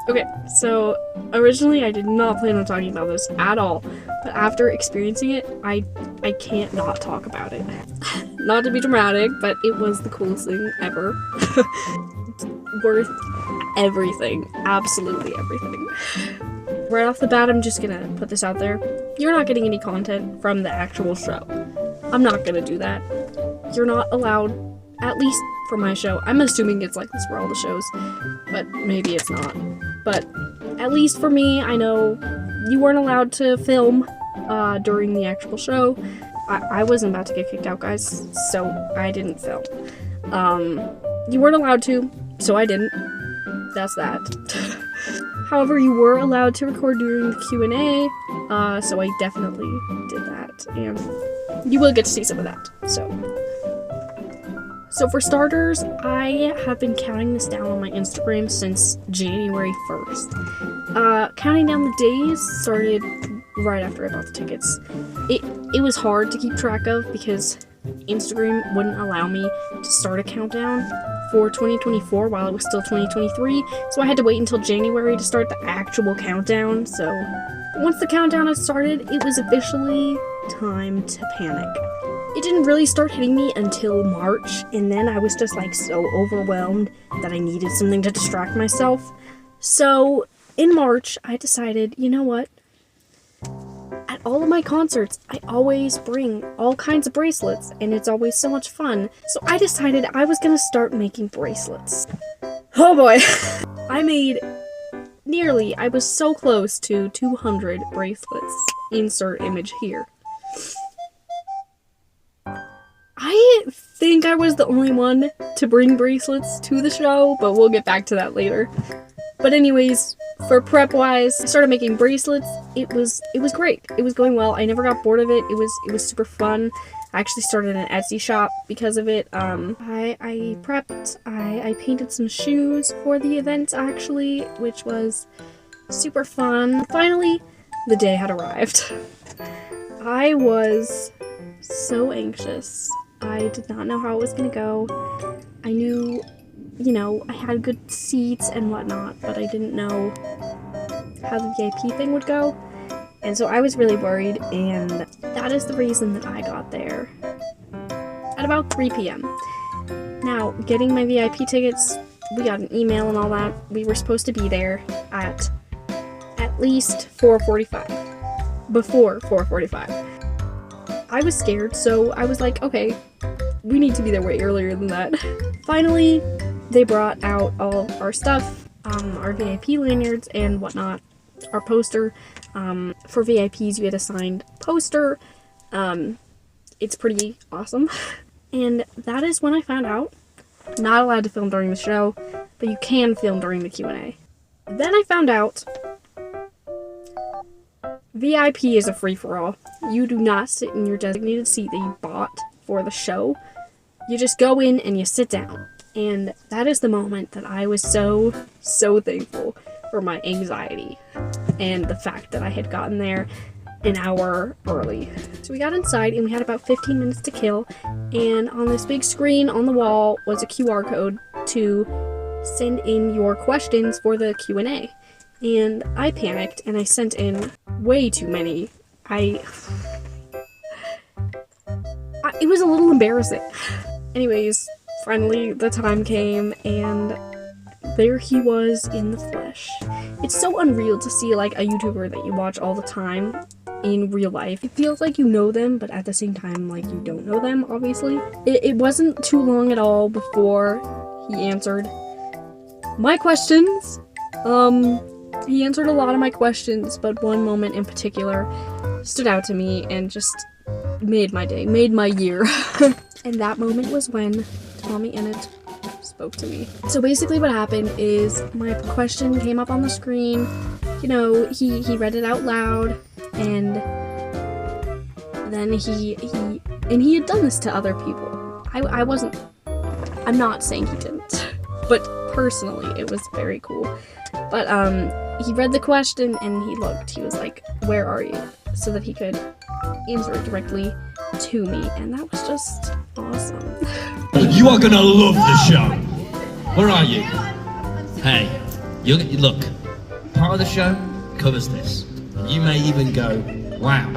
Okay, so originally I did not plan on talking about this at all, but after experiencing it, I can't not talk about it. Not to be dramatic, but it was the coolest thing ever. Worth everything, absolutely everything. Right off the bat, I'm just gonna put this out there. You're not getting any content from the actual show. I'm not gonna do that. You're not allowed, at least for my show. I'm assuming it's like this for all the shows, but maybe it's not. But at least for me, I know you weren't allowed to film during the actual show. I wasn't about to get kicked out, guys, so I didn't film. You weren't allowed to, so I didn't. That's that. However, you were allowed to record during the Q&A, so I definitely did that, and you will get to see some of that, So for starters, I have been counting this down on my Instagram since January 1st. Counting down the days started right after I bought the tickets. It was hard to keep track of because Instagram wouldn't allow me to start a countdown for 2024 while it was still 2023, so I had to wait until January to start the actual countdown. So once the countdown had started, it was officially time to panic. It didn't really start hitting me until March, and then I was just like so overwhelmed that I needed something to distract myself. So in March, I decided, you know what? At all of my concerts, I always bring all kinds of bracelets, and it's always so much fun. So I decided I was gonna start making bracelets. Oh boy. I was so close to 200 bracelets. Insert image here. I think I was the only one to bring bracelets to the show, but we'll get back to that later. But anyways, for prep-wise, I started making bracelets. It was great. It was going well. I never got bored of it. It was super fun. I actually started an Etsy shop because of it. I prepped. I painted some shoes for the event, actually, which was super fun. Finally, the day had arrived. I was so anxious. I did not know how it was gonna go. I knew, I had good seats and whatnot, but I didn't know how the VIP thing would go. And so I was really worried, and that is the reason that I got there at about 3 p.m. Now, getting my VIP tickets, we got an email and all that. We were supposed to be there at least 4:45. Before 4:45. I was scared, so I was like, okay, we need to be there way earlier than that. Finally, they brought out all of our stuff, our VIP lanyards and whatnot, our poster. For VIPs, you get a signed poster. It's pretty awesome. And that is when I found out, not allowed to film during the show, but you can film during the Q&A. Then I found out VIP is a free-for-all. You do not sit in your designated seat that you bought for the show. You just go in and you sit down. And that is the moment that I was so thankful for my anxiety and the fact that I had gotten there an hour early. So we got inside and we had about 15 minutes to kill, and on this big screen on the wall was a QR code to send in your questions for the Q&A. And I panicked and I sent in way too many. It was a little embarrassing. Anyways, finally the time came and there he was in the flesh. It's so unreal to see like a YouTuber that you watch all the time in real life. It feels like you know them, but at the same time like you don't know them, obviously. It wasn't too long at all before he answered my questions. He answered a lot of my questions, but one moment in particular stood out to me and just made my day, made my year. And that moment was when tommyinnit spoke to me. So basically what happened is my question came up on the screen, he read it out loud, and then he had done this to other people. I'm not saying he didn't, but personally it was very cool. But he read the question and he was like, where are you? So that he could answer it directly to me, and that was just awesome. You are gonna love the show. Where are you? Hey, Look, part of the show covers this. You may even go, wow.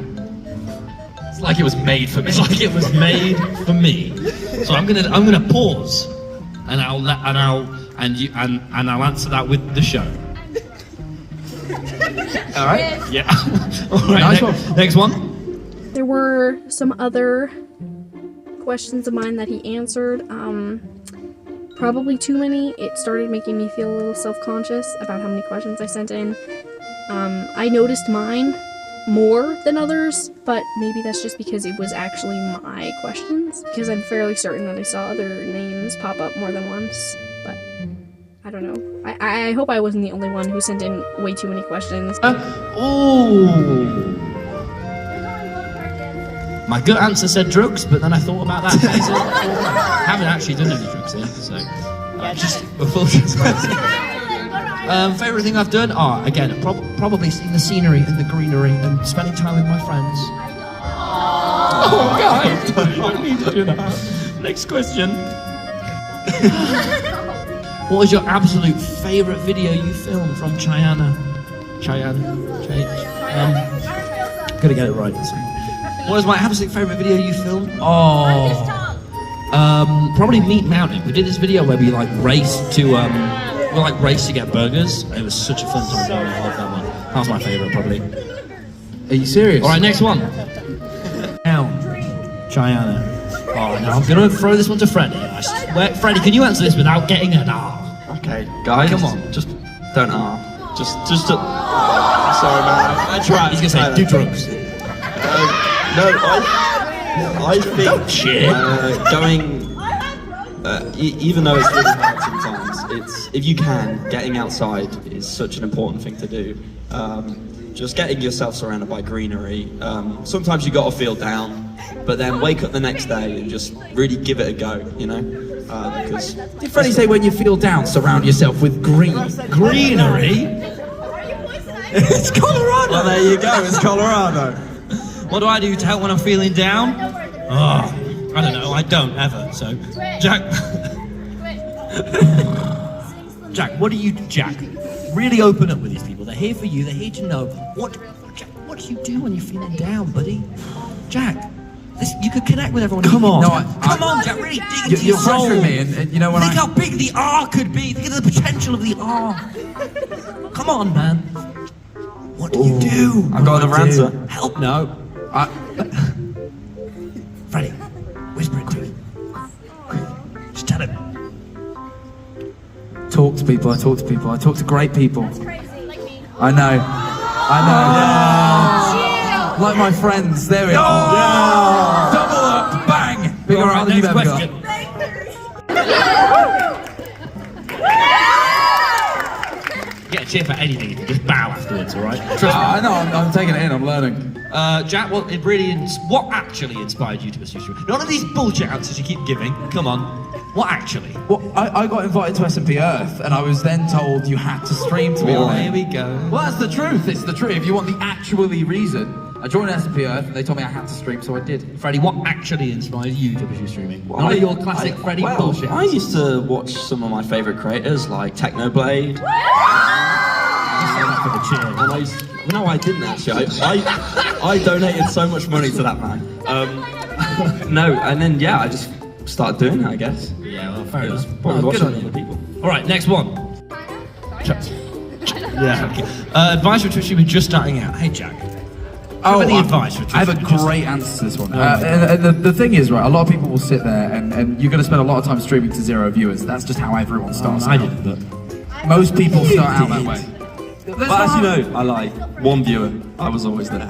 It's like it was made for me. It's like it was made for me. So I'm gonna pause, and I'll answer that with the show. All right. Yeah. All right. Next one. There were some other questions of mine that he answered. Probably too many. It started making me feel a little self-conscious about how many questions I sent in. I noticed mine more than others, but maybe that's just because it was actually my questions, because I'm fairly certain that I saw other names pop up more than once, but I don't know. I hope I wasn't the only one who sent in way too many questions. My gut answer said drugs, but then I thought about that. I haven't actually done any drugs here, so just a full transparency. Favourite thing I've done? Again, probably seeing the scenery and the greenery and spending time with my friends. Oh, God! I need to do that. Next question. What was your absolute favourite video you filmed from Cheyenne? Gotta get it right this week. What was my absolute favourite video you filmed? Probably Meat Mountain. We did this video where we raced to get burgers. It was such a fun time. I love that one. That was my favourite, probably. Are you serious? All right, next one. Now, Cheyenne. No, I'm gonna throw this one to Freddie. Freddie, can you answer this without getting an R? Okay, guys. Come on, just don't R. Just. Sorry, man. I tried. He's gonna say do drugs. No, I think don't cheer. Even though it's really hard sometimes, if you can, getting outside is such an important thing to do. Just getting yourself surrounded by greenery. Sometimes you gotta feel down, but then wake up the next day and just really give it a go, you know? Because did Freddie say when you feel down, surround yourself with greenery? It's Colorado. Well, there you go. It's Colorado. What do I do to help when I'm feeling down? I don't know. I don't ever. So, Jack. Jack, what do you do? Jack, really open up with these people. They're here for you. They're here to know what do you do when you're feeling down, buddy? Jack, you could connect with everyone. Come on. Come on, Jack. Really dig into your soul. You're pressuring me, and you know when Think how big the R could be. Think of the potential of the R. Come on, man. What do you do? I've got another answer. Help. No. Freddie, whisper it to him. Just tell him. Talk to people. I talk to great people. I know. Yeah. Like my friends. There we are. Yeah. Double up. Bang. Bigger round than you've ever got. Get a cheer for anything. Just bow afterwards, all right? I know. I'm taking it in. I'm learning. Jack, what actually inspired you to pursue streaming? None of these bullshit answers you keep giving. Come on. What actually? Well, I got invited to S&P Earth, and I was then told you had to stream to be on it. Here we go. Well, that's the truth. It's the truth. If you want the actually reason, I joined S&P Earth, and they told me I had to stream, so I did. Freddie, what actually inspired you to pursue streaming? None of your classic Freddie bullshit. I used to watch some of my favourite creators, like Technoblade. For the cheer. And no, I didn't actually. I donated so much money to that man. No, and then I just started doing it, I guess. Yeah, well, fair enough. Probably watching other people. All right, next one. Yeah. Okay. Advice for Twitch streamers just starting out. Hey, Jack. Any advice for Twitch? I have a great answer to this one. The thing is, right, a lot of people will sit there and you're going to spend a lot of time streaming to 0 viewers. That's just how everyone starts out. I didn't, but most people start out that way. But as you know, I lied. 1 viewer. I was always there.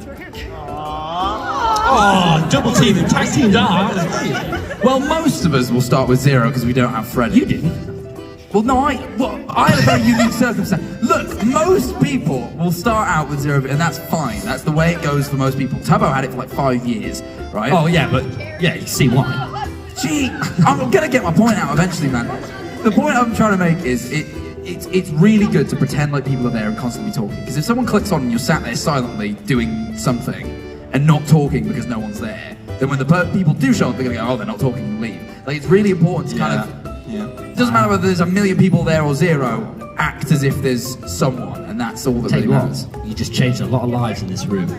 Oh, double teaming, tag team down. Well, most of us will start with 0 because we don't have Freddie. You didn't. Well, no, I had a very unique circumstance. Look, most people will start out with 0, and that's fine. That's the way it goes for most people. Tubbo had it for like 5 years, right? Oh yeah, but you see why. Gee, I'm gonna get my point out eventually, man. The point I'm trying to make is it's really good to pretend like people are there and constantly talking. Because if someone clicks on and you're sat there silently doing something and not talking because no one's there, then when the people do show up, they're gonna go, oh, they're not talking, and leave. Like, it's really important to kind of. Yeah. It doesn't matter whether there's 1 million people there or 0. act as if there's someone, and that's all that Tell really you matters. what, you just changed a lot of lives in this room.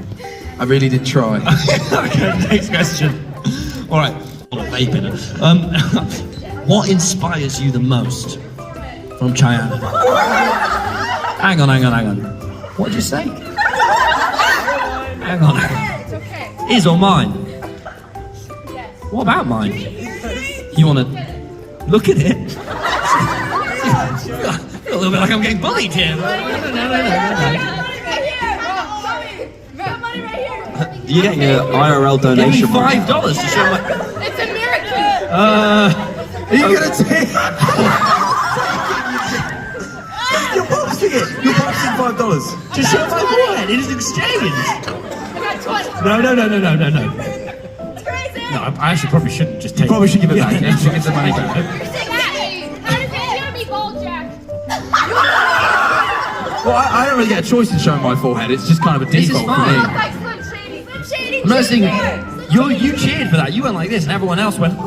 I really did try. Okay, next question. All right, vaping. What inspires you the most from Cheyenne? Hang on. What did you say? Hang on. It's okay. His or mine? Yes. What about mine? You want to look at it? I feel a little bit like I'm getting bullied here. No. You're getting an IRL Give me donation. $5 to show my... It's American. Are you gonna take? You're posting it. You're posting $5 To show my forehead in exchange. No. It's crazy. No, I actually probably shouldn't just take Probably should give it back. You should get the money back. Well, I don't really get a choice in showing my forehead. It's just kind of a This is default for fine. me. I'm not saying you cheered for that. You went like this, and everyone else went. It's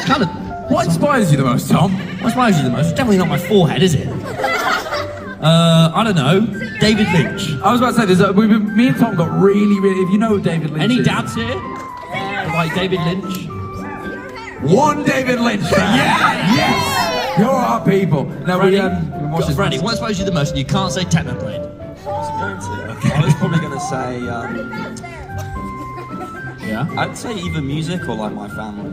kind of. What inspires you the most, Tom? What inspires you the most? It's definitely not my forehead, is it? I don't know. David Lynch. I was about to say, me and Tom got really, if you know who David Lynch Any is. dads here? Like David Lynch? One David Lynch fan. Yeah! Yes! You're our people. Now we watch this. Freddie, what inspires you the most? And you can't say Technoblade. I was probably going to say, Yeah? I'd say either music or like my family.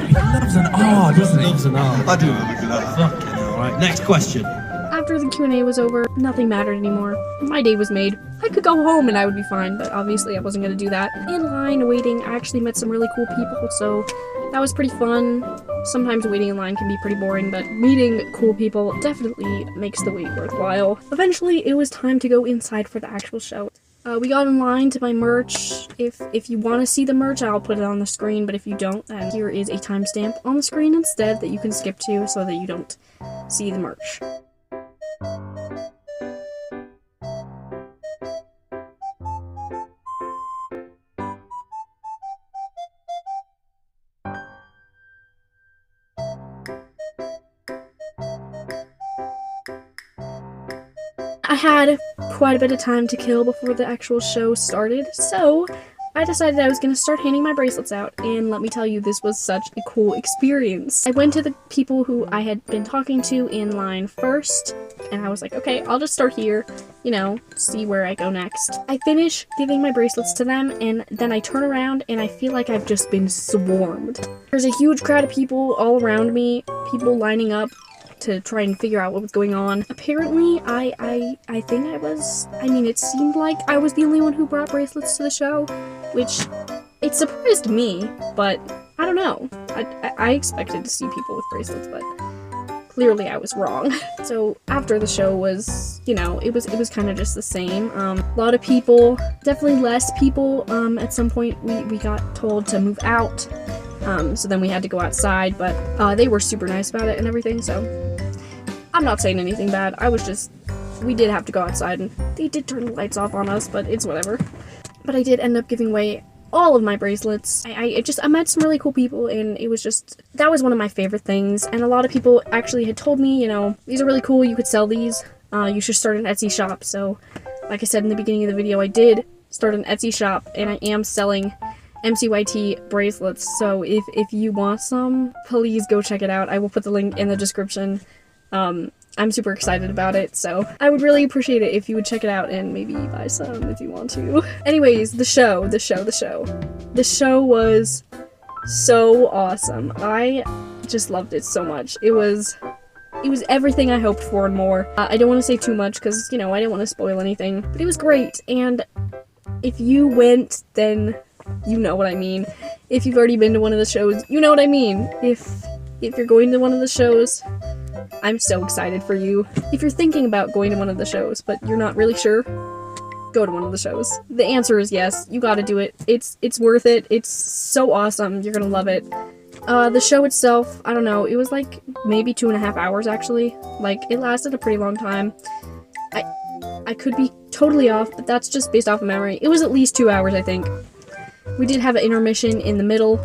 He loves an R, doesn't he? Loves an R. I do love a good laugh. Fucking hell, right. Next question. After the Q&A was over, nothing mattered anymore. My day was made. I could go home and I would be fine, but obviously I wasn't going to do that. In line, waiting, I actually met some really cool people, so that was pretty fun. Sometimes waiting in line can be pretty boring, but meeting cool people definitely makes the wait worthwhile. Eventually, it was time to go inside for the actual show. We got in line to buy merch. If you want to see the merch, I'll put it on the screen, but if you don't, then here is a timestamp on the screen instead that you can skip to so that you don't see the merch. I had quite a bit of time to kill before the actual show started, so I decided I was going to start handing my bracelets out, and let me tell you, this was such a cool experience. I went to the people who I had been talking to in line first, and I was like, okay, I'll just start here, you know, see where I go next. I finish giving my bracelets to them, and then I turn around, and I feel like I've just been swarmed. There's a huge crowd of people all around me, people lining up to try and figure out what was going on. Apparently, I think it seemed like I was the only one who brought bracelets to the show, which, it surprised me, but I don't know. I expected to see people with bracelets, but clearly I was wrong. So after the show was, you know, it was kind of just the same. A lot of people, definitely less people. At some point we got told to move out. So then we had to go outside, but they were super nice about it and everything, so I'm not saying anything bad. We did have to go outside, and they did turn the lights off on us, but it's whatever. But I did end up giving away all of my bracelets. I met some really cool people, and it was just, that was one of my favorite things, and a lot of people actually had told me, you know, these are really cool, you could sell these, you should start an Etsy shop. So, like I said in the beginning of the video, I did start an Etsy shop, and I am selling MCYT bracelets, so if you want some, please go check it out. I will put the link in the description. I'm super excited about it, so I would really appreciate it if you would check it out and maybe buy some if you want to. Anyways, the show. The show was so awesome. I just loved it so much. It was everything I hoped for and more. I don't want to say too much because, you know, I didn't want to spoil anything, but it was great, and if you went, then you know what I mean. If you've already been to one of the shows, you know what I mean. If you're going to one of the shows, I'm so excited for you. If you're thinking about going to one of the shows, but you're not really sure, go to one of the shows. The answer is yes, you gotta do it. It's worth it. It's so awesome. You're gonna love it. The show itself, I don't know, it was like maybe 2.5 hours actually. Like, it lasted a pretty long time. I could be totally off, but that's just based off of memory. It was at least 2 hours, I think. We did have an intermission in the middle,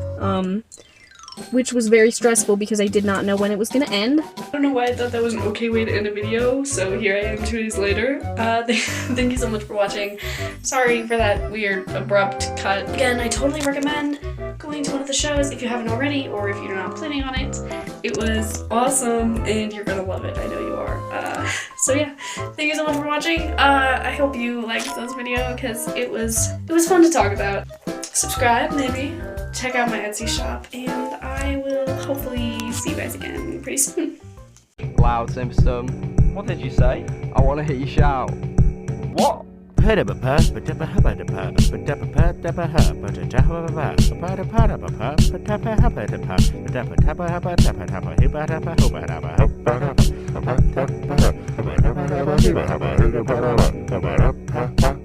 which was very stressful because I did not know when it was gonna end. I don't know why I thought that was an okay way to end a video, so here I am 2 days later. Thank you so much for watching. Sorry for that weird, abrupt cut. Again, I totally recommend going to one of the shows if you haven't already, or if you're not planning on it. It was awesome, and you're gonna love it. I know you are. So yeah, thank you so much for watching. I hope you liked this video, because it was fun to talk about. Subscribe, maybe. Check out my Etsy shop, and I will hopefully see you guys again pretty soon. Loud system. What did you say? I want to hear you shout. What? What?